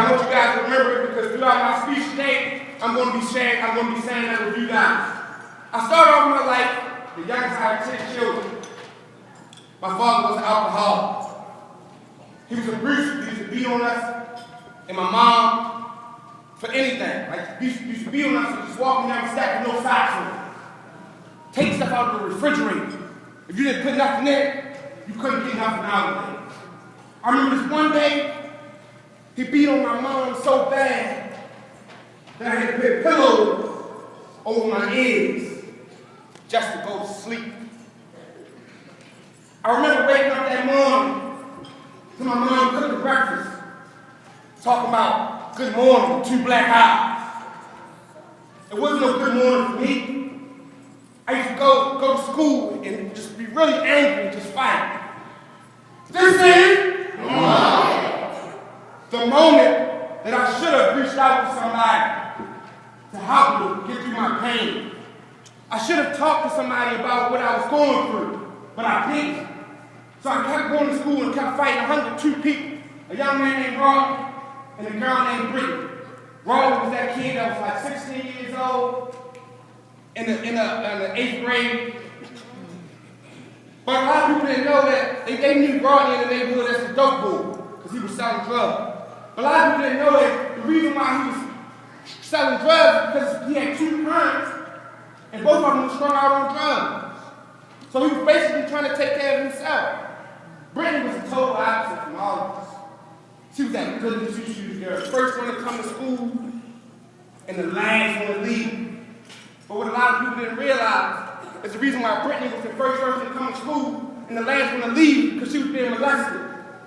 I want you guys to remember it because throughout my speech today, I'm going to be saying that with you guys. I started off my life, the youngest out of 10 children. My father was an alcoholic. He was abusive. He used to beat on us and my mom for anything. Like, he used to beat on us and just walking down the steps with no socks on. Take stuff out of the refrigerator. If you didn't put nothing in it, you couldn't get nothing out of it. I remember this one day, he beat on my mom so bad that I had to put pillows over my ears just to go to sleep. I remember waking up that morning to my mom cooking breakfast, talking about good morning with 2 black eyes. It wasn't no good morning for me. I used to go to school and just be really angry and just fight. This is the moment that I should have reached out to somebody to help me get through my pain. I should have talked to somebody about what I was going through, but I didn't. So I kept going to school and kept fighting 102 people. A young man named Ron and a girl named Brittany. Ron was that kid that was like 16 years old in the 8th grade. But a lot of people didn't know that they knew Rodney in the neighborhood as the dope boy because he was selling drugs. But a lot of people didn't know that the reason why he was selling drugs is because he had 2 parents and both of them were strung out on drugs. So he was basically trying to take care of himself. Brittany was the total opposite from all of us. She was that good as you girl, first one to come to school and the last one to leave. But what a lot of people didn't realize is the reason why Brittany was the first person to come to school and the last one to leave because she was being molested.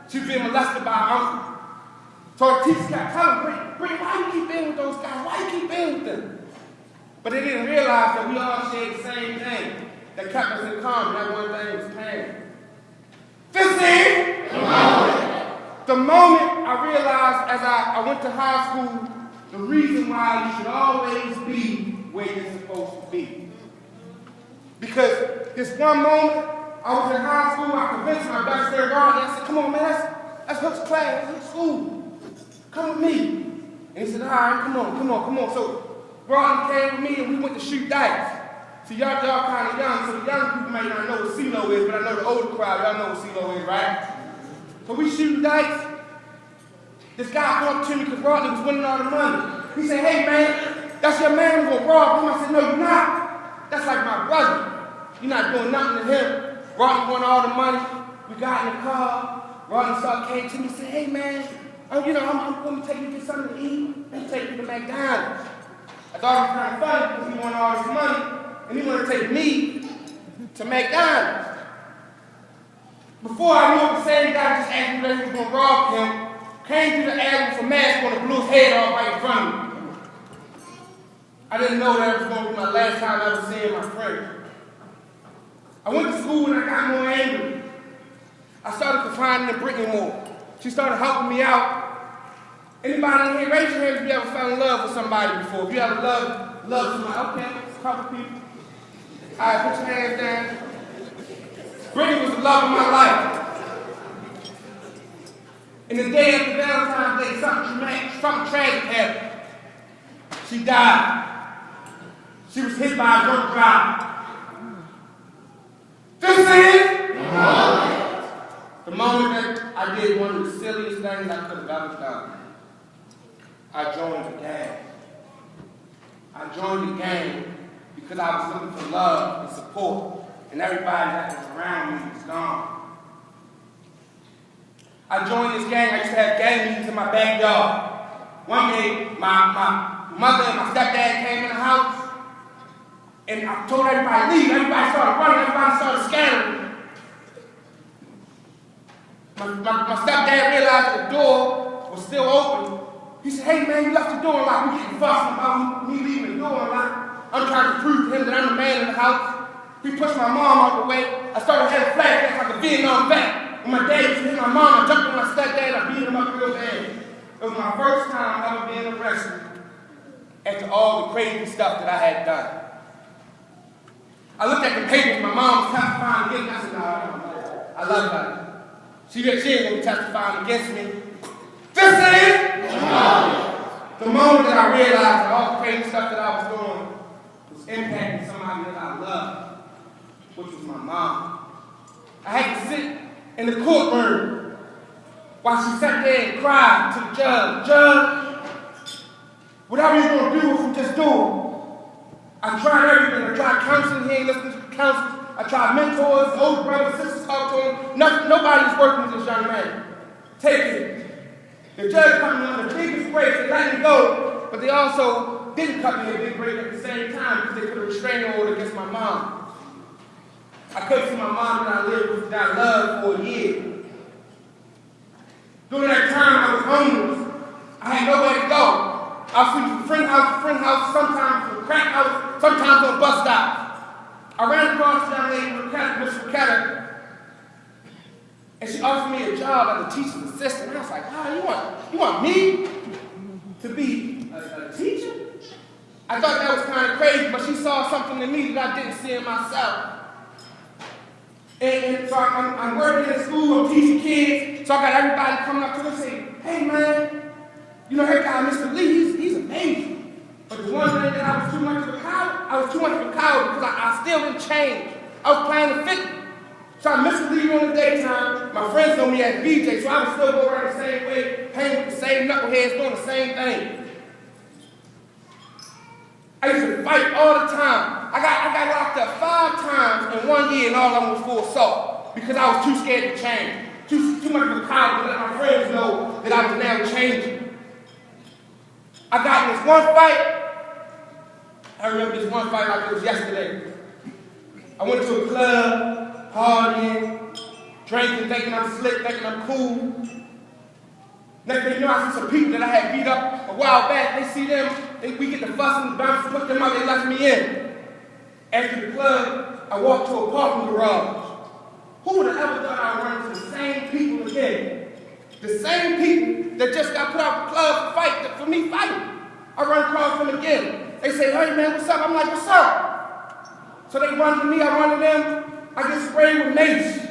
She was being molested by her uncle. So the teachers kept telling Brittany, why you keep being with those guys? Why you keep being with them? But they didn't realize that we all shared the same thing that kept us in common. That one thing was pain. This is the moment I realized as I went to high school, the reason why you should always be where you're supposed to be. Because this one moment, I was in high school, I convinced my best friend Rodney, I said, come on man, let's hook class, let's hook school. Come with me. And he said, all right, come on. So Rodney came with me and we went to shoot dice. See, y'all kind of young, so the young people may not know what CeeLo is, but I know the older crowd, y'all know what CeeLo is, right? So we shooting dice. This guy come up to me because Rodney was winning all the money. He said, hey man, that's your man, we're gonna rob him. I said, no, you're not. That's like my brother. You're not doing nothing to him. Rodney won all the money. We got in the car. Rodney came to me and said, hey man, I'm going to take you to get something to eat. I'm going to take you to McDonald's. I thought it was kind of funny because he won all this money and he wanted to take me to McDonald's. Before I knew it, the same guy just asked me whether he was going to rob him, came through the alley with a mask on and blew his head off right in front of me. I didn't know that it was going to be my last time ever seeing my friend. I went to school and I got more angry. I started confiding in Brittany more. She started helping me out. Anybody in here, raise your hand if you ever fell in love with somebody before. If you ever loved somebody, okay, a couple people. All right, put your hands down. Brittany was the love of my life. And the day after Valentine's Day, something tragic happened. She died. She was hit by a drunk driver. This is the moment that I did one of the silliest things I could have ever done. I joined the gang. I joined the gang because I was looking for love and support, and everybody that was around me was gone. I joined this gang. I used to have gang meetings in my backyard. One day, my mother and my stepdad came in the house, and I told everybody to leave. Everybody started running. Everybody started scattering. My stepdad realized that the door was still open. He said, hey man, you left the door unlocked. We getting fussing about me leaving the door unlocked. I'm trying to prove to him that I'm the man in the house. He pushed my mom out the way. I started having flashbacks like a Vietnam vet. When my dad used to hit my mom, I jumped on my stepdad, I beat him up real bad. It was my first time ever being arrested after all the crazy stuff that I had done. I looked at the papers, my mom was testifying against me. I said, no, I love her. She ain't gonna be testifying against me. This is crazy stuff that I was doing was impacting somebody that I loved, which was my mom. I had to sit in the courtroom while she sat there and cried to the judge. Judge, whatever you're going to do, if you just do it. I tried everything. I tried counseling. He ain't listening to counselors. I tried mentors, older brothers, sisters, talk to him. Nobody's working with this young man. Take it. The judge cut me on the biggest break. They let me go, but they also didn't cut me a big break at the same time because they put a restraining order against my mom. I couldn't see my mom that I lived with, that I loved for a year. During that time, I was homeless. I had nowhere to go. I was sleeping from friend house, sometimes from crack house, sometimes on bus stops. I ran across the young lady, Miss Raketa, and she offered me a job as a teacher's assistant. And I was like, wow, you want me to be a teacher? I thought that was kind of crazy, but she saw something in me that I didn't see in myself. And so I'm working in school, I'm teaching kids, so I got everybody coming up to me and saying, hey man, you know that guy, Mr. Lee, he's amazing. But the one thing that I was too much of a coward because I still didn't change. I was playing the fiddle. So I Mr. Lee on the daytime, my friends know me as BJ, so I would still go around the same way, hang with the same knuckleheads, doing the same thing. I used to fight all the time. I got locked up 5 times in 1 year, and all of them was for assault because I was too scared to change. Too much of a coward to let my friends know that I was now changing. I got in this one fight. I remember this one fight like it was yesterday. I went to a club, partying, drinking, thinking I'm slick, thinking I'm cool. Next thing you know, I see some people that I had beat up a while back. They see them, we get the fussing, the bounce, put them out, they left me in. After the club, I walked to a parking garage. Who would have ever thought I would run into the same people again? The same people that just got put out the club to fight, for me fighting. I run across them again. They say, hey man, what's up? I'm like, what's up? So they run to me, I run to them. I get sprayed with mace.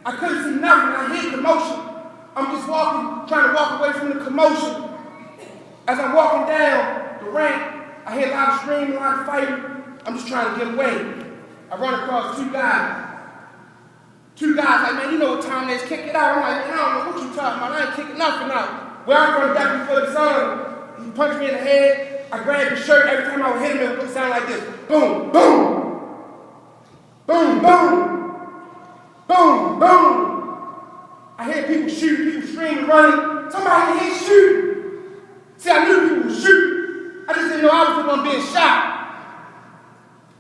I couldn't see nothing. I hear commotion. I'm just walking, trying to walk away from the commotion. As I'm walking down the ramp, I hear a lot of screaming, a lot of fighting. I'm just trying to get away. I run across 2 guys. 2 guys like, man, you know what time it is, kick it out. I'm like, man, I don't know what you talking about. I ain't kicking nothing out. Where I'm from, back before the sun, he punched me in the head. I grabbed his shirt. Every time I would hit him, it would sound like this. Boom, boom. Boom, boom. Boom, boom. I hear people shooting, people screaming, running. Somebody in here shooting. See, I knew people would shoot. I just didn't know I was the one being shot.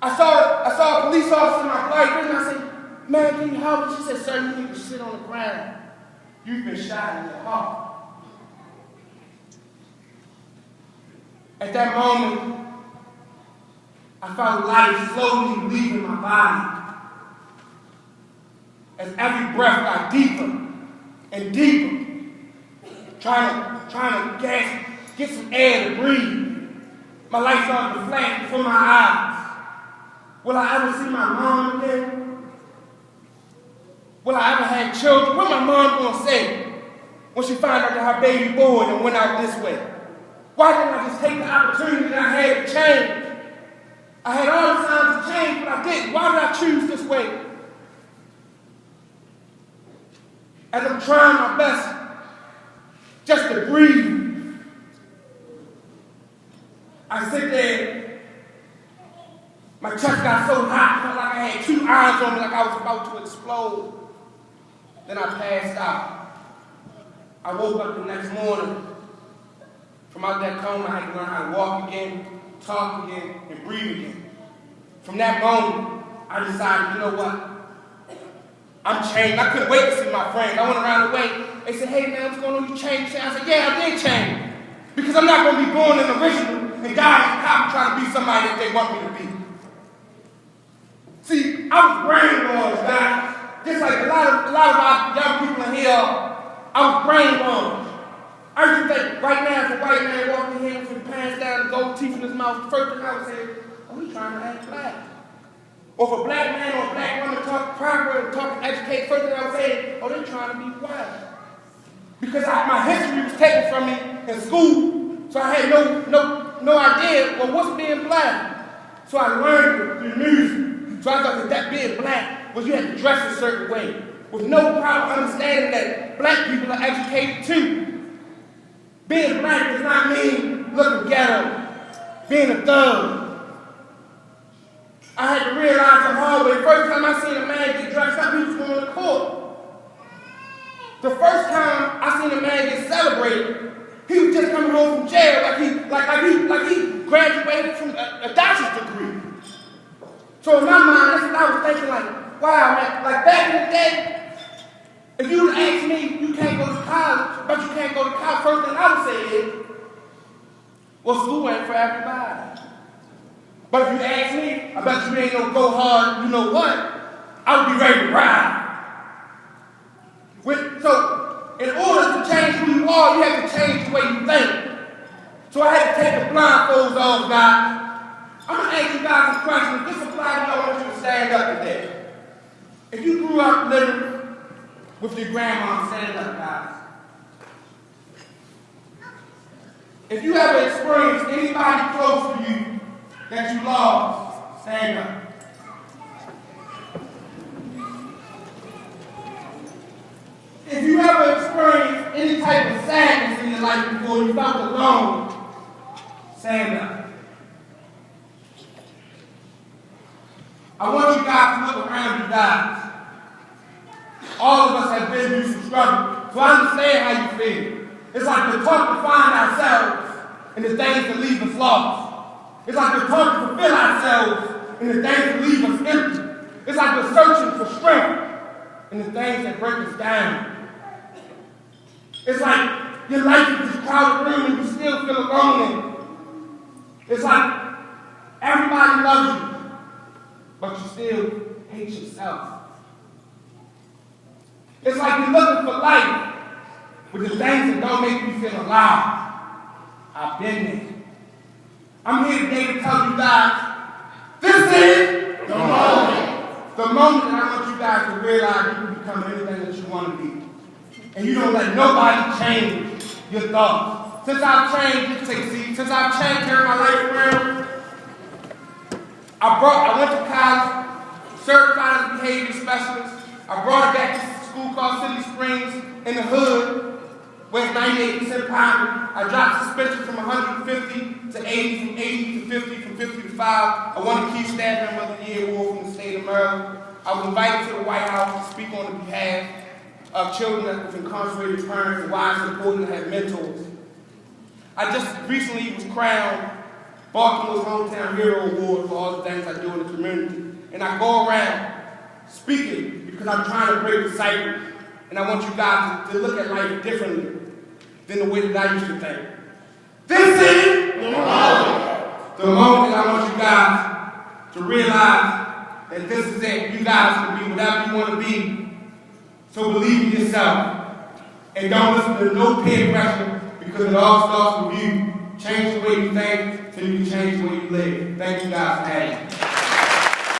I saw a police officer in my blood, and I said, man, can you help me? She said, sir, you need to sit on the ground. You've been shot in your heart. At that moment, I felt life slowly leaving my body. As every breath got deeper and deeper, trying to get some air to breathe. My life started to flash before my eyes. Will I ever see my mom again? Will I ever have children? What my mom gonna say when she found out that her baby boy and went out this way? Why didn't I just take the opportunity that I had to change? I had all the signs to change, but I didn't. Why did I choose this way? As I'm trying my best just to breathe, I sit there, my chest got so hot, I felt like I had 2 irons on me, like I was about to explode. Then I passed out. I woke up the next morning. From out that coma, I had to learn how to walk again, talk again, and breathe again. From that moment, I decided, you know what? I'm changed. I couldn't wait to see my friends. I went around the way. They said, hey man, what's going on? You changed? I said, yeah, I did change. Because I'm not going to be born an original and die as a cop trying to be somebody that they want me to be. See, I was brainwashed, guys. Just like a lot of our young people in here, I was brainwashed. I used to think, right now, if a white man walked in here with his pants down and gold teeth in his mouth, the first thing I would say, oh, he's trying to act black. Or if a black man or a black woman talk proper and talk educated, first thing I would say, oh, they're trying to be white. Because my history was taken from me in school, so I had no idea, well, what's being black? So I learned through music. So I thought that being black was you had to dress a certain way, with no proper understanding that black people are educated too. Being black does not mean looking ghetto, being a thug. I had to realize the hard way. First time I seen a man get dressed up, he was going to court. The first time I seen a man get celebrated, he was just coming home from jail like he graduated from a doctor's degree. So in my mind, that's what I was thinking, like, wow, man, like back in the day, if you would ask me, you can't go to college, but you can't go to college, first thing I would say is, well, school ain't for everybody. But if you ask me, I bet you ain't gonna go hard, you know what, I would be ready to ride. So, in order to change who you are, you have to change the way you think. So I had to take the blindfolds off, guys. I'm gonna ask you guys some questions. If this applies to you, I want you to stand up today. If you grew up living with your grandma, stand up, guys. If you ever experienced anybody close to you that you lost, stand up. If you ever experienced any type of sadness in your life before, you felt alone, stand up. I want you guys to look around you guys. All of us have been through some struggle, so I understand how you feel. It's like we're taught to find ourselves in the things that leave us lost. It's like we're taught to fulfill ourselves in the things that leave us empty. It's like we're searching for strength in the things that break us down. It's like your life is this crowded room and you still feel alone. It's like everybody loves you, but you still hate yourself. It's like you're looking for life with the things that don't make you feel alive. I've been there. I'm here today to tell you guys, this is the moment. The moment that I want you guys to realize you can become anything that you want to be. And you don't let nobody change your thoughts. Since I've changed, since I've changed turning my life around, I went to college, certified as a behavior specialist. I brought it back to a school called City Springs in the hood, where it's 98% poverty. I dropped suspension from 150 to 80, from 80 to 50, from 50 to 5. I won the Key Staff Member of the Year award from the state of Maryland. I was invited to the White House to speak on the behalf of children with incarcerated parents and why it's important to have mentors. I just recently was crowned Baltimore's Hometown Hero Award for all the things I do in the community. And I go around speaking because I'm trying to break the cycle. And I want you guys to look at life differently than the way that I used to think. This is the moment. The moment I want you guys to realize that this is it. You guys can be whatever you want to be. So believe in yourself. And don't listen to no peer pressure because it all starts with you. Change the way you think so you can change the way you live. Thank you guys for having me.